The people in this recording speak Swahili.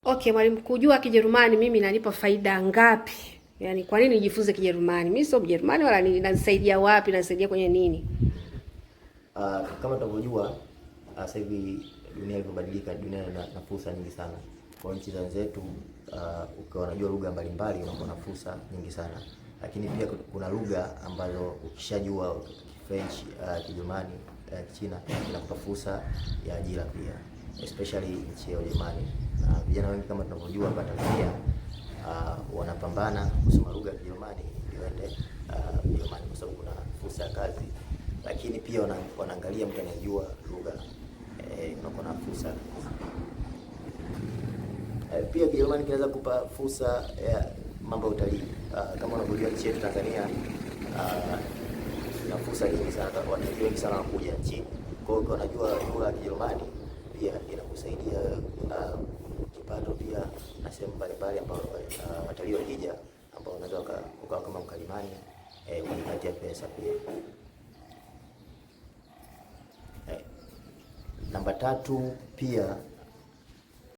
Okay, mwalimu, kujua Kijerumani mimi inanipa faida ngapi? Yaani kwa nini nijifunze Kijerumani? Mimi sio Mjerumani wala nini, inanisaidia wapi, inanisaidia kwenye nini? Kama tunavyojua sasa hivi dunia ilivyobadilika, dunia ina fursa nyingi sana. Kwa nchi za wenzetu ukiwa unajua lugha mbalimbali unakuwa na fursa nyingi sana. Lakini pia kuna lugha ambazo ukishajua French, Kijerumani, Kichina inakupa fursa ya ajira pia. Especially nchi ya Ujerumani. Vijana wengi kama tunavyojua hapa Tanzania wanapambana kusoma lugha ya Kijerumani ili waende Ujerumani kwa sababu kuna fursa ya kazi. Lakini pia wanaangalia mtu anayejua lugha unakuwa na fursa. Pia Kijerumani kinaweza kupa fursa ya mambo ya utalii. Kama unavyojua nchi yetu Tanzania ina fursa nyingi sana, watalii wengi sana wanakuja nchini. Kwa hiyo unajua lugha ya Kijerumani pia inakusaidia kipato pia na sehemu mbalimbali ambapo watalii wakija ambao unaweza ukawa kama mkalimani ukajipatia pesa pia. Namba 3 pia